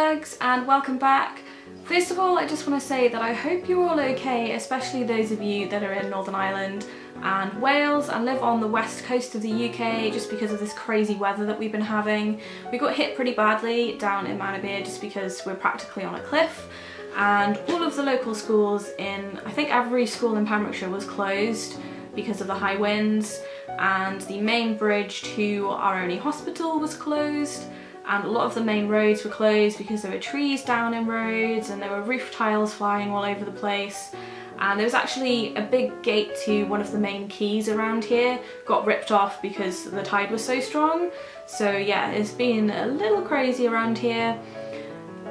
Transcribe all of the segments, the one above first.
bugs, and welcome back. First of all, I just want to say that I hope you're all okay, especially those of you that are in Northern Ireland and Wales and live on the west coast of the UK just because of this crazy weather that we've been having. We got hit pretty badly down in Manabir just because we're practically on a cliff, and all of the local schools I think every school in Pembrokeshire was closed because of the high winds, and the main bridge to our only hospital was closed, and a lot of the main roads were closed because there were trees down in roads and there were roof tiles flying all over the place. And there was actually a big gate to one of the main quays around here got ripped off because the tide was so strong. So yeah, it's been a little crazy around here.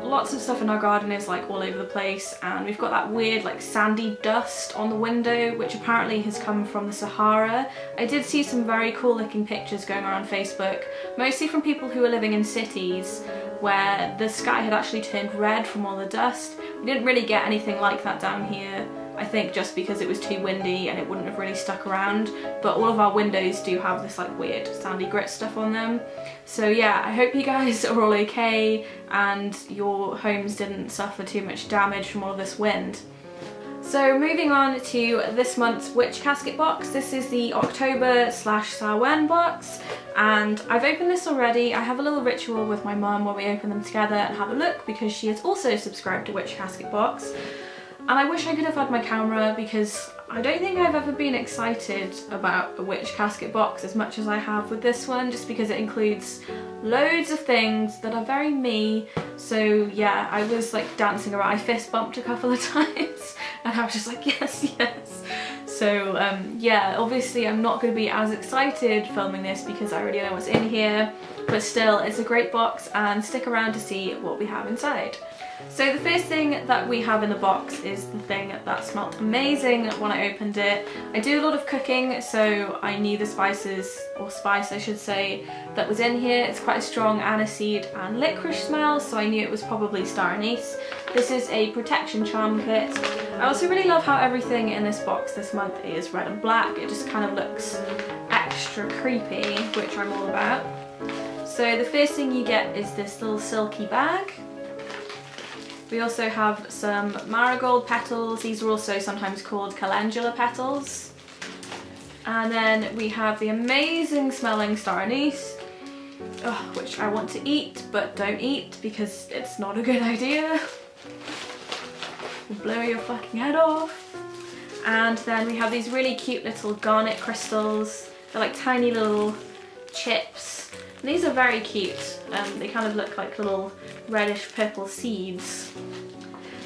Lots of stuff in our garden is like all over the place, and we've got that weird like sandy dust on the window which apparently has come from the Sahara. I did see some very cool looking pictures going around Facebook, mostly from people who are living in cities where the sky had actually turned red from all the dust. We didn't really get anything like that down here, I think just because it was too windy and it wouldn't have really stuck around, but all of our windows do have this like weird sandy grit stuff on them. So yeah, I hope you guys are all okay and your homes didn't suffer too much damage from all of this wind. So moving on to this month's Witch Casket box. This is the October / Sourwine box, and I've opened this already. I have a little ritual with my mum where we open them together and have a look because she has also subscribed to Witch Casket box. And I wish I could have had my camera because I don't think I've ever been excited about a Witch Casket box as much as I have with this one, just because it includes loads of things that are very me. So yeah, I was like dancing around, I fist bumped a couple of times and I was just like yes, yes. So yeah, obviously I'm not going to be as excited filming this because I already know what's in here, but still it's a great box and stick around to see what we have inside. So the first thing that we have in the box is the thing that smelled amazing when I opened it. I do a lot of cooking, so I knew the spices, or spice I should say, that was in here. It's quite a strong aniseed and licorice smell, so I knew it was probably star anise. This is a protection charm kit. I also really love how everything in this box this month is red and black. It just kind of looks extra creepy, which I'm all about. So the first thing you get is this little silky bag. We also have some marigold petals. These are also sometimes called calendula petals. And then we have the amazing smelling star anise, which I want to eat but don't eat because it's not a good idea. Will blow your fucking head off. And then we have these really cute little garnet crystals. They're like tiny little chips. And these are very cute. They kind of look like little reddish purple seeds.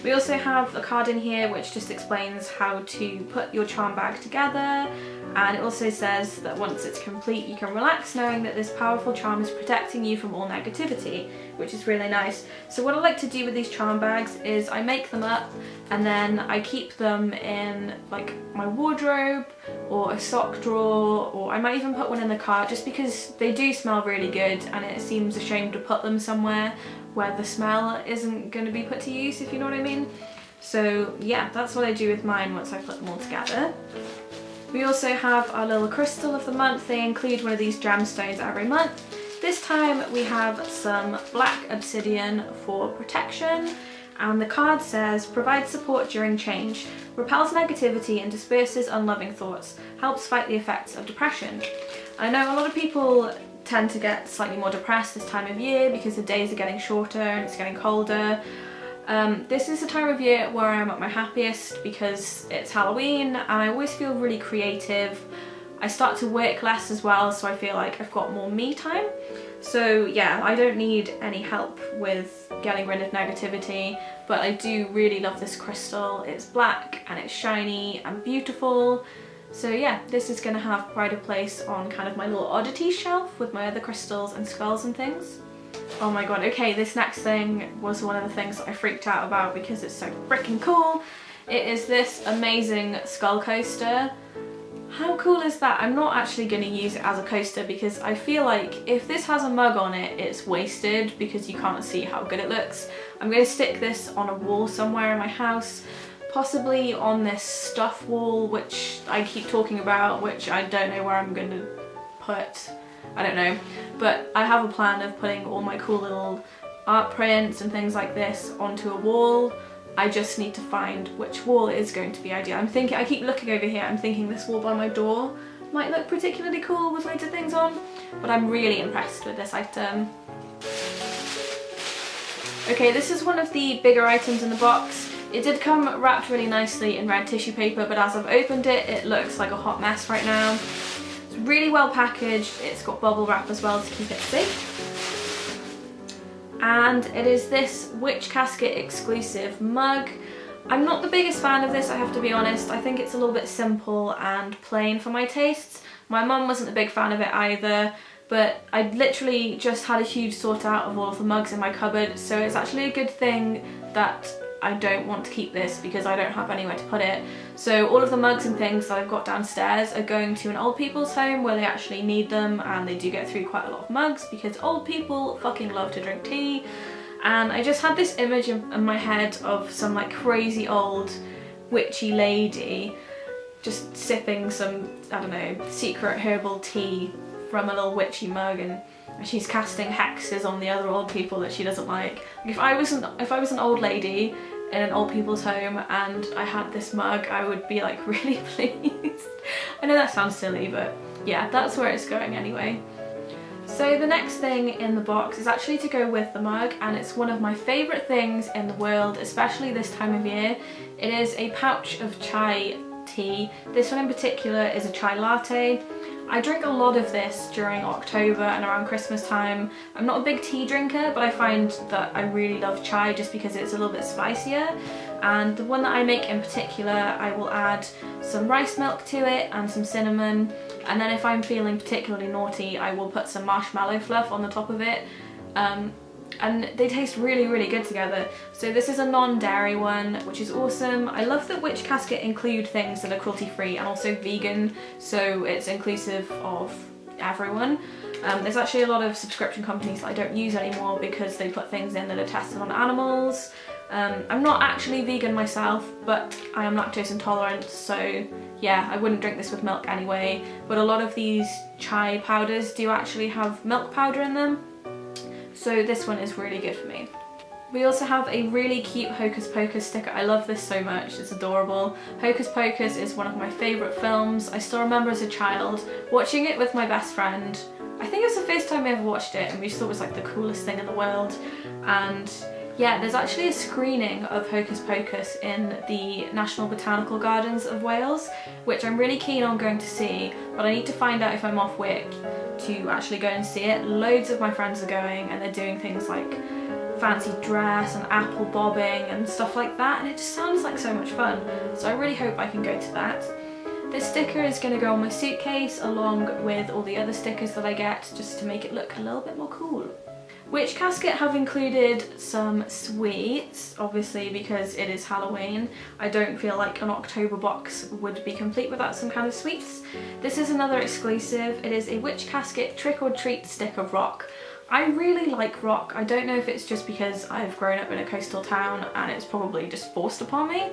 We also have a card in here which just explains how to put your charm bag together, and it also says that once it's complete you can relax knowing that this powerful charm is protecting you from all negativity, which is really nice. So what I like to do with these charm bags is I make them up and then I keep them in like my wardrobe or a sock drawer, or I might even put one in the car just because they do smell really good and it seems a shame to put them somewhere where the smell isn't going to be put to use, if you know what I mean. So yeah, that's what I do with mine once I put them all together. We also have our little crystal of the month. They include one of these gemstones every month. This time we have some black obsidian for protection, and the card says provides support during change, repels negativity and disperses unloving thoughts, helps fight the effects of depression. I know a lot of people tend to get slightly more depressed this time of year because the days are getting shorter and it's getting colder. This is the time of year where I'm at my happiest because it's Halloween and I always feel really creative. I start to work less as well, so I feel like I've got more me time. So yeah, I don't need any help with getting rid of negativity, but I do really love this crystal. It's black and it's shiny and beautiful. So yeah, this is going to have pride of place on kind of my little oddity shelf with my other crystals and skulls and things. Oh my god, okay, this next thing was one of the things that I freaked out about because it's so freaking cool. It is this amazing skull coaster. How cool is that? I'm not actually going to use it as a coaster because I feel like if this has a mug on it, it's wasted because you can't see how good it looks. I'm going to stick this on a wall somewhere in my house, possibly on this stuff wall which I keep talking about, which I don't know where I'm going to put. I don't know, but I have a plan of putting all my cool little art prints and things like this onto a wall. I just need to find which wall is going to be ideal. I keep looking over here, I'm thinking this wall by my door might look particularly cool with loads of things on, but I'm really impressed with this item. Okay, this is one of the bigger items in the box. It did come wrapped really nicely in red tissue paper, but as I've opened it, it looks like a hot mess right now. It's really well packaged, it's got bubble wrap as well to keep it safe. And it is this Witch Casket exclusive mug. I'm not the biggest fan of this, I have to be honest. I think it's a little bit simple and plain for my tastes. My mum wasn't a big fan of it either, but I literally just had a huge sort out of all of the mugs in my cupboard, so it's actually a good thing that I don't want to keep this because I don't have anywhere to put it. So all of the mugs and things that I've got downstairs are going to an old people's home where they actually need them, and they do get through quite a lot of mugs because old people fucking love to drink tea. And I just had this image in my head of some like crazy old witchy lady just sipping some, I don't know, secret herbal tea from a little witchy mug, and she's casting hexes on the other old people that she doesn't like. If I was an old lady in an old people's home and I had this mug, I would be like really pleased. I know that sounds silly, but yeah, that's where it's going anyway. So the next thing in the box is actually to go with the mug, and it's one of my favourite things in the world, especially this time of year. It is a pouch of chai tea. This one in particular is a chai latte. I drink a lot of this during October and around Christmas time. I'm not a big tea drinker, but I find that I really love chai just because it's a little bit spicier. And the one that I make in particular, I will add some rice milk to it and some cinnamon. And then if I'm feeling particularly naughty, I will put some marshmallow fluff on the top of it. And they taste really, really good together. So this is a non-dairy one, which is awesome. I love that Witch Casket include things that are cruelty-free and also vegan, so it's inclusive of everyone. There's actually a lot of subscription companies that I don't use anymore because they put things in that are tested on animals. I'm not actually vegan myself, but I am lactose intolerant, so yeah, I wouldn't drink this with milk anyway. But a lot of these chai powders do actually have milk powder in them, so this one is really good for me. We also have a really cute Hocus-Pocus sticker. I love this so much, it's adorable. Hocus-Pocus is one of my favourite films. I still remember as a child watching it with my best friend. I think it was the first time I ever watched it, and we just thought it was like the coolest thing in the world. And yeah, there's actually a screening of Hocus-Pocus in the National Botanical Gardens of Wales, which I'm really keen on going to see, but I need to find out if I'm off work to actually go and see it. Loads of my friends are going, and they're doing things like fancy dress and apple bobbing and stuff like that, and it just sounds like so much fun, so I really hope I can go to that. This sticker is going to go on my suitcase along with all the other stickers that I get, just to make it look a little bit more cool. Witch Casket have included some sweets, obviously because it is Halloween. I don't feel like an October box would be complete without some kind of sweets. This is another exclusive. It is a Witch Casket Trick or Treat stick of rock. I really like rock. I don't know if it's just because I've grown up in a coastal town and it's probably just forced upon me.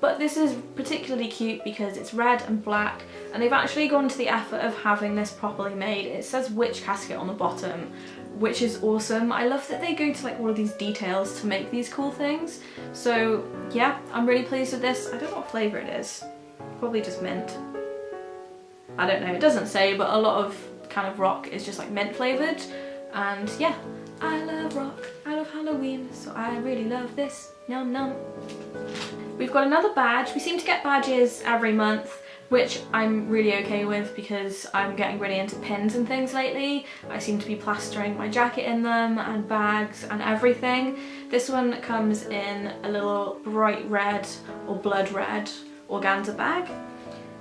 But this is particularly cute because it's red and black, and they've actually gone to the effort of having this properly made. It says Witch Casket on the bottom, which is awesome. I love that they go to like all of these details to make these cool things. So yeah, I'm really pleased with this. I don't know what flavour it is. Probably just mint. I don't know, it doesn't say, but a lot of kind of rock is just like mint flavoured. And yeah, I love rock, I love Halloween, so I really love this. Num num. We've got another badge. We seem to get badges every month, which I'm really okay with because I'm getting really into pins and things lately. I seem to be plastering my jacket in them and bags and everything. This one comes in a little bright red or blood red organza bag,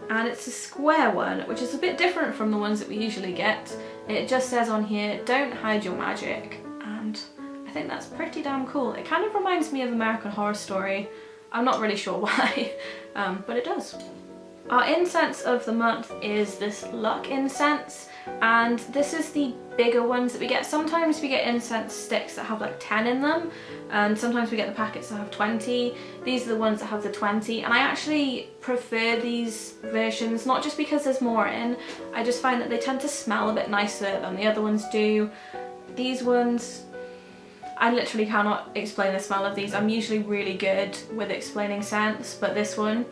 and it's a square one, which is a bit different from the ones that we usually get. It just says on here, "Don't hide your magic," and I think that's pretty damn cool. It kind of reminds me of American Horror Story. I'm not really sure why, but it does. Our incense of the month is this luck incense, and this is the bigger ones that we get. Sometimes we get incense sticks that have like 10 in them, and sometimes we get the packets that have 20. These are the ones that have the 20, and I actually prefer these versions, not just because there's more in, I just find that they tend to smell a bit nicer than the other ones do. These ones, I literally cannot explain the smell of these. I'm usually really good with explaining scents, but this one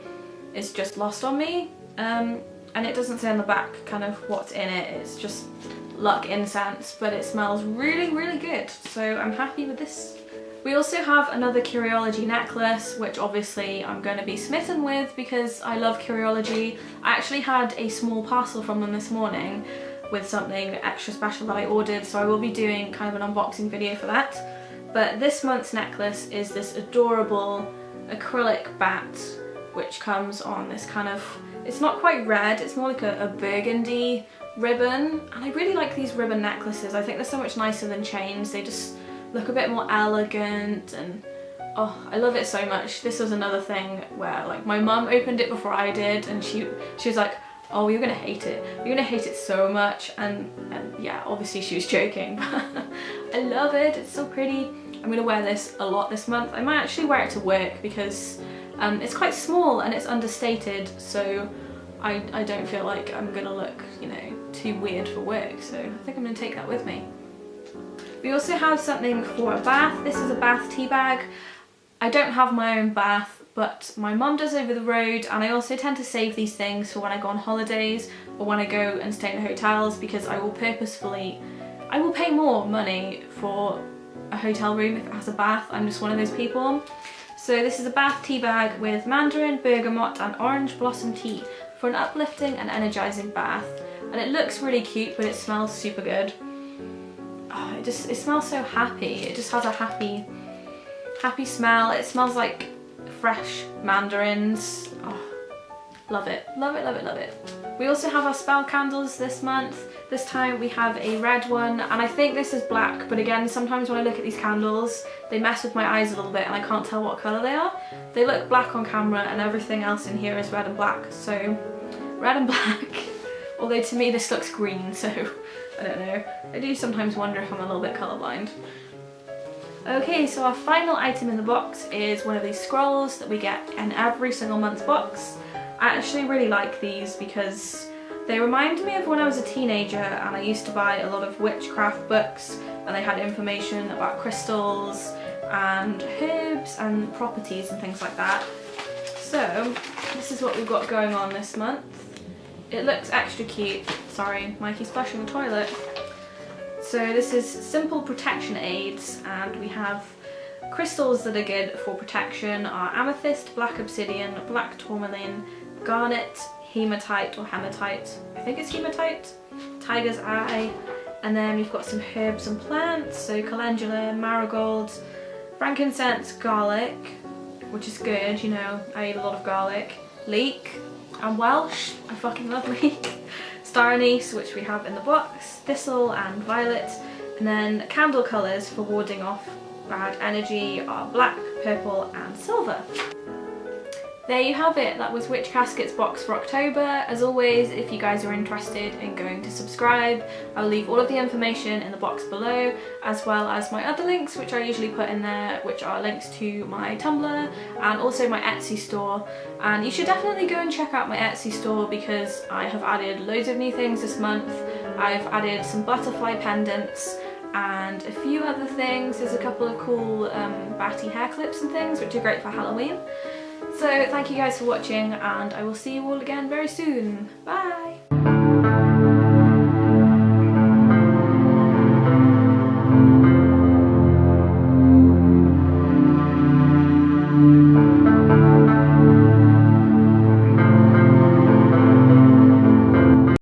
is just lost on me. And it doesn't say on the back kind of what's in it. It's just luck incense, but it smells really, really good. So I'm happy with this. We also have another Curiology necklace, which obviously I'm going to be smitten with because I love Curiology. I actually had a small parcel from them this morning with something extra special that I ordered, so I will be doing kind of an unboxing video for that. But this month's necklace is this adorable acrylic bat, which comes on this kind of, it's not quite red, it's more like a burgundy ribbon. And I really like these ribbon necklaces. I think they're so much nicer than chains. They just look a bit more elegant, and oh, I love it so much. This was another thing where like my mum opened it before I did, and she was like, oh, you're gonna hate it. You're gonna hate it so much. And yeah, obviously she was joking, but I love it. It's so pretty. I'm gonna wear this a lot this month. I might actually wear it to work because it's quite small and it's understated, so I don't feel like I'm gonna look, you know, too weird for work. So I think I'm gonna take that with me. We also have something for a bath. This is a bath tea bag. I don't have my own bath, but my mum does over the road, and I also tend to save these things for when I go on holidays or when I go and stay in hotels, because I will pay more money for a hotel room if it has a bath. I'm just one of those people. So this is a bath tea bag with mandarin, bergamot and orange blossom tea for an uplifting and energizing bath. And it looks really cute, but it smells super good. Oh, it smells so happy. It just has a happy smell. It smells like fresh mandarins. Oh, love it, love it, love it, love it. We also have our spell candles this month. This time we have a red one, and I think this is black, but again, sometimes when I look at these candles, they mess with my eyes a little bit and I can't tell what colour they are. They look black on camera and everything else in here is red and black, so red and black. Although to me this looks green, so I don't know. I do sometimes wonder if I'm a little bit colourblind. Okay, so our final item in the box is one of these scrolls that we get in every single month's box. I actually really like these because they remind me of when I was a teenager and I used to buy a lot of witchcraft books, and they had information about crystals and herbs and properties and things like that. So this is what we've got going on this month. It looks extra cute. Sorry, Mikey's splashing the toilet. So this is simple protection aids, and we have crystals that are good for protection are amethyst, black obsidian, black tourmaline, garnet, hematite or hematite, I think it's hematite, tiger's eye, and then we've got some herbs and plants, so calendula, marigold, frankincense, garlic, which is good, you know, I eat a lot of garlic, leek, and Welsh, I fucking love leek, star anise, which we have in the box, thistle and violet, and then candle colours for warding off bad energy are black, purple and silver. There you have it, that was Witch Casket's box for October. As always, if you guys are interested in going to subscribe, I'll leave all of the information in the box below, as well as my other links, which I usually put in there, which are links to my Tumblr and also my Etsy store. And you should definitely go and check out my Etsy store because I have added loads of new things this month. I've added some butterfly pendants and a few other things. There's a couple of cool batty hair clips and things, which are great for Halloween. So thank you guys for watching, and I will see you all again very soon. Bye!